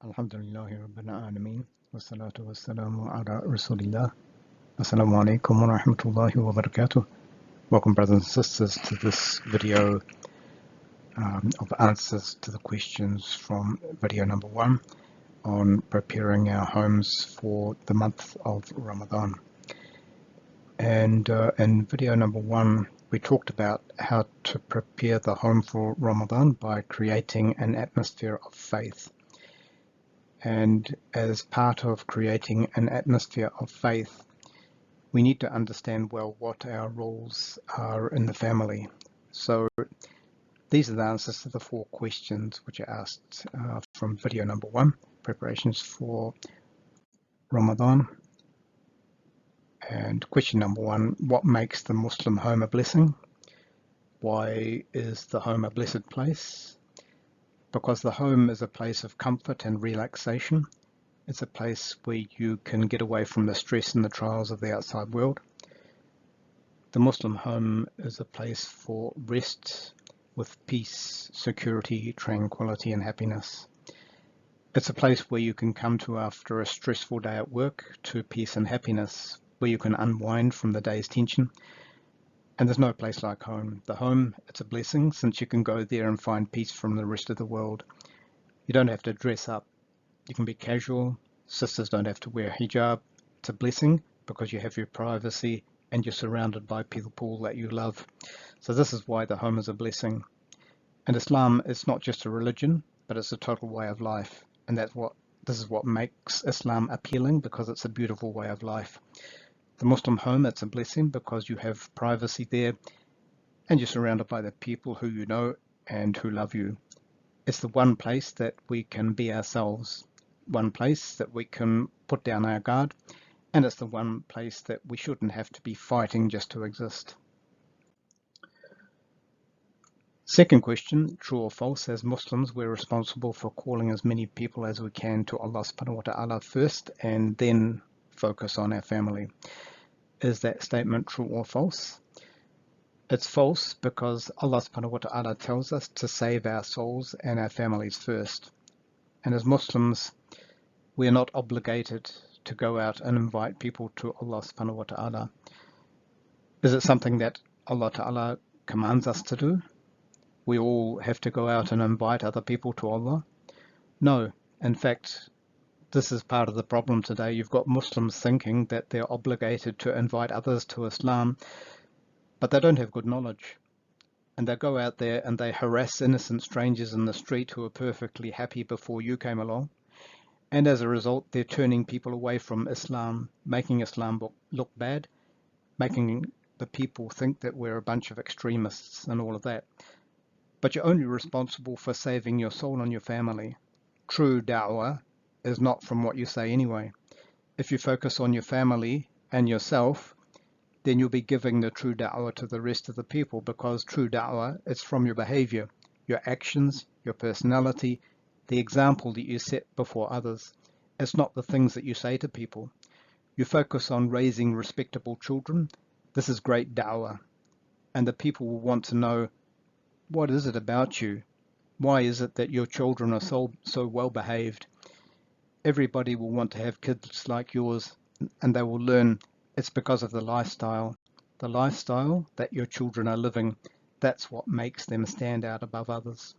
Alhamdulillahi Rabbil Alameen. Wassalatu wassalamu ala Rasulillah. Assalamu alaikum wa rahmatullahi wa barakatuh. Welcome, brothers and sisters, to this video of answers to the questions from video number 1 on preparing our homes for the month of Ramadan. And in video number 1, we talked about how to prepare the home for Ramadan by creating an atmosphere of faith. And as part of creating an atmosphere of faith, we need to understand well what our roles are in the family. So these are the answers to the 4 questions which are asked from video number 1, preparations for Ramadan. And question number 1, what makes the Muslim home a blessing? Why is the home a blessed place? Because the home is a place of comfort and relaxation. It's a place where you can get away from the stress and the trials of the outside world. The Muslim home is a place for rest with peace, security, tranquility, and happiness. It's a place where you can come to after a stressful day at work to peace and happiness, where you can unwind from the day's tension. And there's no place like home. The home, it's a blessing since you can go there and find peace from the rest of the world. You don't have to dress up. You can be casual. Sisters don't have to wear hijab. It's a blessing because you have your privacy and you're surrounded by people that you love. So this is why the home is a blessing. And Islam is not just a religion, but it's a total way of life. And this is what makes Islam appealing, because it's a beautiful way of life. The Muslim home, it's a blessing because you have privacy there and you're surrounded by the people who you know and who love you. It's the one place that we can be ourselves, one place that we can put down our guard, and it's the one place that we shouldn't have to be fighting just to exist. Second question, true or false? As Muslims, we're responsible for calling as many people as we can to Allah subhanahu wa ta'ala first and then focus on our family. Is that statement true or false? It's false because Allah subhanahu wa ta'ala tells us to save our souls and our families first. And as Muslims, we're not obligated to go out and invite people to Allah subhanahu wa ta'ala. Is it something that Allah ta'ala commands us to do? We all have to go out and invite other people to Allah? No. In fact, this is part of the problem today. You've got Muslims thinking that they're obligated to invite others to Islam, but they don't have good knowledge. And they go out there and they harass innocent strangers in the street who are perfectly happy before you came along. And as a result, they're turning people away from Islam, making Islam look bad, making the people think that we're a bunch of extremists and all of that. But you're only responsible for saving your soul and your family. True da'wah is not from what you say anyway. If you focus on your family and yourself, then you'll be giving the true da'wah to the rest of the people, because true da'wah is from your behavior, your actions, your personality, the example that you set before others. It's not the things that you say to people. You focus on raising respectable children. This is great da'wah. And the people will want to know, what is it about you? Why is it that your children are so well behaved? Everybody will want to have kids like yours, and they will learn it's because of the lifestyle that your children are living. That's what makes them stand out above others.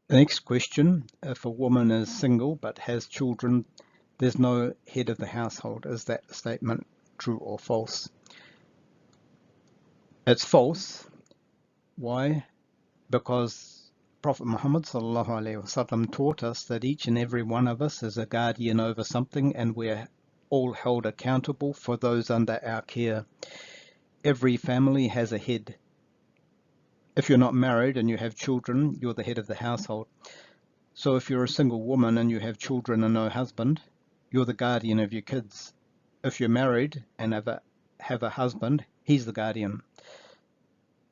The next question, if a woman is single but has children, there's no head of the household. Is that statement true or false? It's false. Why? Because Prophet Muhammad ﷺ taught us that each and every one of us is a guardian over something, and we're all held accountable for those under our care. Every family has a head. If you're not married and you have children, you're the head of the household. So if you're a single woman and you have children and no husband, you're the guardian of your kids. If you're married and have a husband, he's the guardian.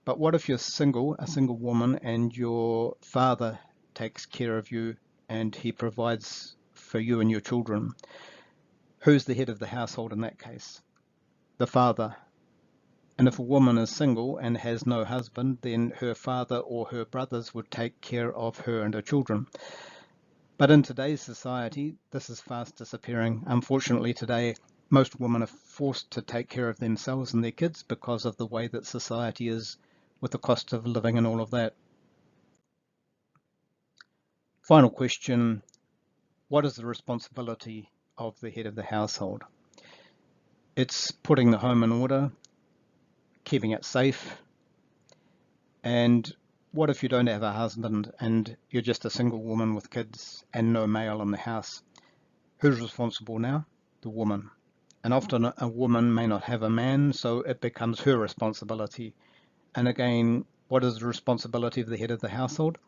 But what if you're a single woman, and your father takes care of you and he provides for you and your children? Who's the head of the household in that case? The father. And if a woman is single and has no husband, then her father or her brothers would take care of her and her children. But in today's society, this is fast disappearing. Unfortunately, today, most women are forced to take care of themselves and their kids because of the way that society is with the cost of living and all of that. Final question, what is the responsibility of the head of the household? It's putting the home in order, keeping it safe, and what if you don't have a husband and you're just a single woman with kids and no male in the house? Who's responsible now? The woman. And often a woman may not have a man, so it becomes her responsibility. And again, what is the responsibility of the head of the household?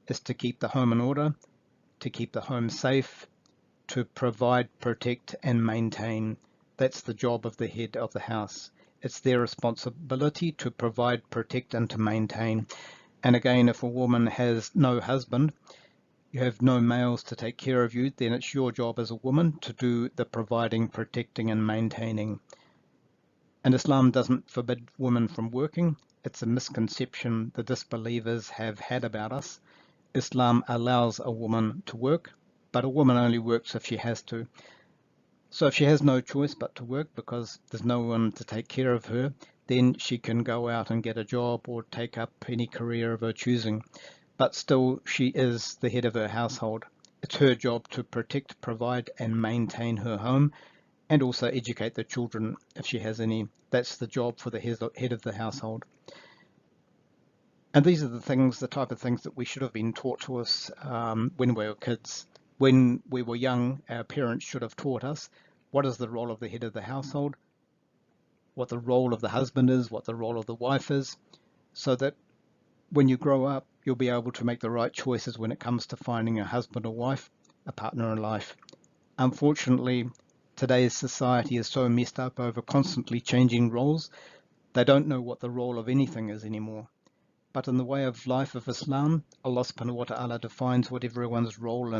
Is to keep the home in order, to keep the home safe, to provide, protect, and maintain. That's the job of the head of the house. It's their responsibility to provide, protect, and to maintain. And again, if a woman has no husband, you have no males to take care of you, then it's your job as a woman to do the providing, protecting, and maintaining. And Islam doesn't forbid women from working. It's a misconception the disbelievers have had about us. Islam allows a woman to work, but a woman only works if she has to. So if she has no choice but to work because there's no one to take care of her, then she can go out and get a job or take up any career of her choosing. But still, she is the head of her household. It's her job to protect, provide, and maintain her home, and also educate the children if she has any. That's the job for the head of the household. And these are the things, the type of things that we should have been taught to us when we were kids. When we were young, our parents should have taught us what is the role of the head of the household, what the role of the husband is, what the role of the wife is, so that when you grow up, you'll be able to make the right choices when it comes to finding a husband or wife, a partner in life. Unfortunately, today's society is so messed up over constantly changing roles, they don't know what the role of anything is anymore. But in the way of life of Islam, Allah subhanahu wa ta'ala defines what everyone's role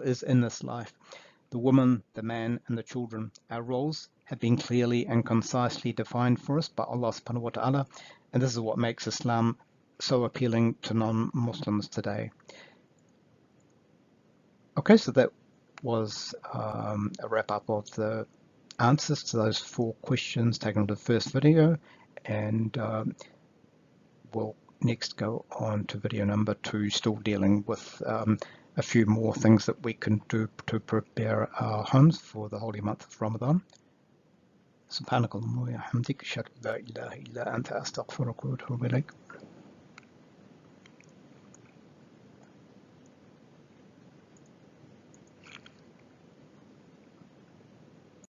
is in this life. The woman, the man, and the children. Our roles have been clearly and concisely defined for us by Allah subhanahu wa ta'ala, and this is what makes Islam so appealing to non-Muslims today. Okay, so that was a wrap-up of the answers to those 4 questions taken to the first video, and we'll next go on to video number 2, still dealing with a few more things that we can do to prepare our homes for the holy month of Ramadan. سبحانك اللهم وبحمدك أشهد أن لا إله إلا أنت أستغفرك وأتوب إليك.